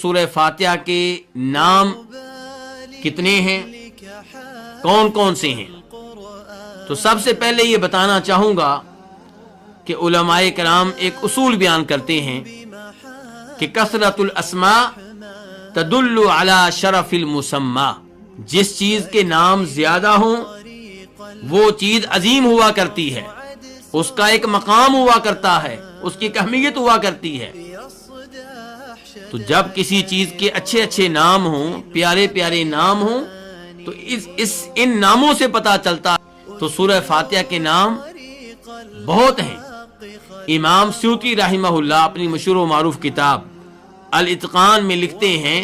سورہ فاتحہ کے نام کتنے ہیں، کون کون سے ہیں؟ تو سب سے پہلے یہ بتانا چاہوں گا کہ علماء کرام ایک اصول بیان کرتے ہیں کہ کثرت الاسماء تدل علی شرف المسمى، جس چیز کے نام زیادہ ہوں وہ چیز عظیم ہوا کرتی ہے، اس کا ایک مقام ہوا کرتا ہے، اس کی ایک اہمیت ہوا کرتی ہے۔ تو جب کسی چیز کے اچھے اچھے نام ہوں، پیارے پیارے نام ہوں، تو ان ناموں سے پتہ چلتا ہے۔ تو سورہ فاتحہ کے نام بہت ہیں۔ امام سیوطی رحمہ اللہ اپنی مشہور و معروف کتاب الاتقان میں لکھتے ہیں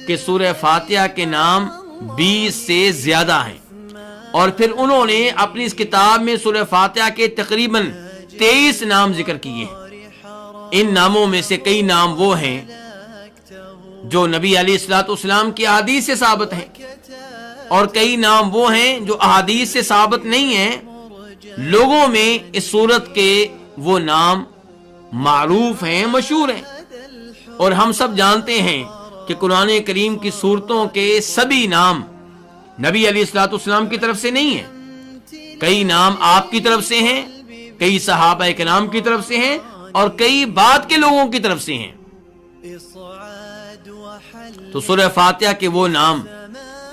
کہ سورہ فاتحہ کے نام 20 سے زیادہ ہیں، اور پھر انہوں نے اپنی اس کتاب میں سورہ فاتحہ کے تقریباً 23 نام ذکر کیے ہیں۔ ان ناموں میں سے کئی نام وہ ہیں جو نبی علیہ الصلوۃ والسلام کی احادیث سے ثابت ہیں، اور کئی نام وہ ہیں جو احادیث سے ثابت نہیں ہیں، لوگوں میں اس سورت کے وہ نام معروف ہیں، مشہور ہیں۔ اور ہم سب جانتے ہیں کہ قرآن کریم کی سورتوں کے سبھی نام نبی علیہ الصلوۃ والسلام کی طرف سے نہیں ہیں، کئی نام آپ کی طرف سے ہیں، کئی صحابہ کرام کی طرف سے ہیں، اور کئی بعد کے لوگوں کی طرف سے ہیں۔ تو سورہ فاتحہ کے وہ نام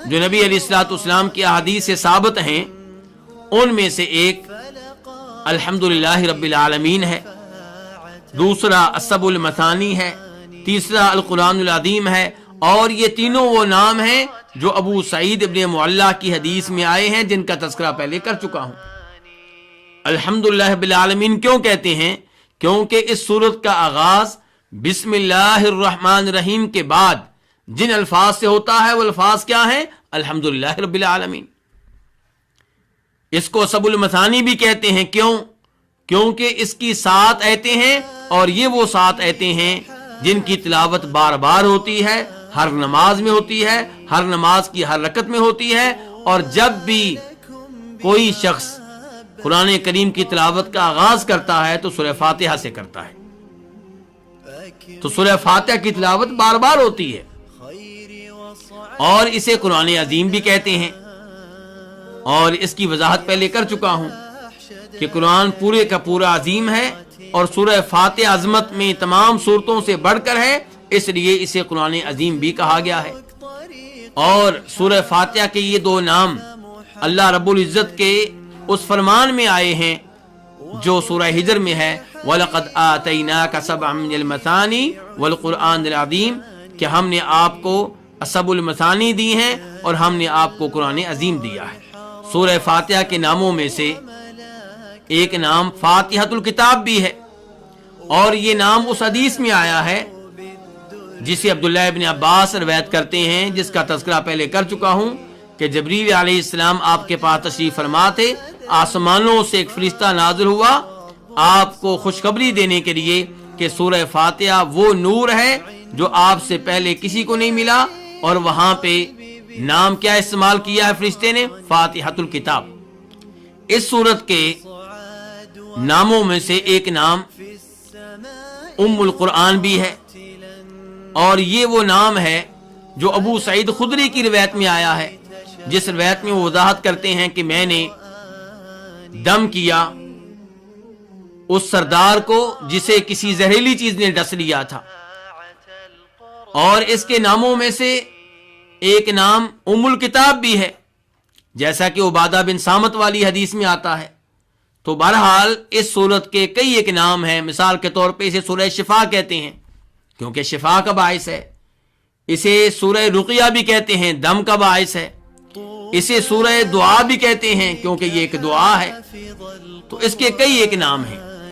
جو نبی علیہ الصلوۃ والسلام کی احادیث سے ثابت ہیں، ان میں سے ایک الحمدللہ رب العالمین ہے، دوسرا السبع المثانی ہے، تیسرا القرآن العظیم ہے، اور یہ تینوں وہ نام ہیں جو ابو سعید ابن معلہ کی حدیث میں آئے ہیں، جن کا تذکرہ پہلے کر چکا ہوں۔ الحمدللہ رب العالمین کیوں کہتے ہیں؟ کیونکہ اس سورت کا آغاز بسم اللہ الرحمن الرحیم کے بعد جن الفاظ سے ہوتا ہے وہ الفاظ کیا ہیں؟ الحمدللہ رب العالمین۔ اس کو سبع المثانی بھی کہتے ہیں، کیوں؟ کیونکہ اس کی 7 آیتیں ہیں، اور یہ وہ 7 آیتیں ہیں جن کی تلاوت بار بار ہوتی ہے، ہر نماز میں ہوتی ہے، ہر نماز کی ہر رکعت میں ہوتی ہے، اور جب بھی کوئی شخص قرآن کریم کی تلاوت کا آغاز کرتا ہے تو سورہ فاتحہ سے کرتا ہے۔ تو سورہ فاتحہ کی تلاوت بار بار ہوتی ہے، اور اسے قرآن عظیم بھی کہتے ہیں، اور اس کی وضاحت پہلے کر چکا ہوں کہ قرآن پورے کا پورا عظیم ہے، اور سورہ فاتحہ عظمت میں تمام سورتوں سے بڑھ کر ہے، اس لیے اسے قرآن عظیم بھی کہا گیا ہے۔ اور سورہ فاتحہ کے یہ 2 نام اللہ رب العزت کے اس فرمان میں آئے ہیں جو سورہ ہجر میں ہے، وَلَقَدْ آتَيْنَاكَ سَبْعًا مِنَ الْمَثَانِي وَالْقُرْآنِ الْعَظِيمِ، کہ ہم نے آپ کو سبع المثانی دی ہیں اور ہم نے آپ کو قرآن عظیم دیا ہے۔ سورہ فاتحہ کے ناموں میں سے ایک نام فاتحۃ الکتاب بھی ہے، اور یہ نام اس حدیث میں آیا ہے جسے عبداللہ ابن عباس روایت کرتے ہیں، جس کا تذکرہ پہلے کر چکا ہوں کہ جبریل علیہ السلام آپ کے پاس تشریف فرما تھے، آسمانوں سے ایک فرشتہ نازل ہوا آپ کو خوشخبری دینے کے لیے کہ سورہ فاتحہ وہ نور ہے جو آپ سے پہلے کسی کو نہیں ملا، اور وہاں پہ نام کیا استعمال کیا ہے فرشتے نے؟ فاتحۃ الکتاب۔ اس سورت کے ناموں میں سے ایک نام ام القرآن بھی ہے، اور یہ وہ نام ہے جو ابو سعید خدری کی روایت میں آیا ہے، جس روایت میں وہ وضاحت کرتے ہیں کہ میں نے دم کیا اس سردار کو جسے کسی زہریلی چیز نے ڈس لیا تھا۔ اور اس کے ناموں میں سے ایک نام ام الکتاب بھی ہے، جیسا کہ عبادہ بن صامت والی حدیث میں آتا ہے۔ تو بہرحال اس سورت کے کئی ایک نام ہیں۔ مثال کے طور پہ اسے سورہ شفا کہتے ہیں کیونکہ شفا کا باعث ہے، اسے سورہ رقیہ بھی کہتے ہیں، دم کا باعث ہے، اسے سورہ دعا بھی کہتے ہیں کیونکہ یہ ایک دعا ہے۔ تو اس کے کئی ایک نام ہیں۔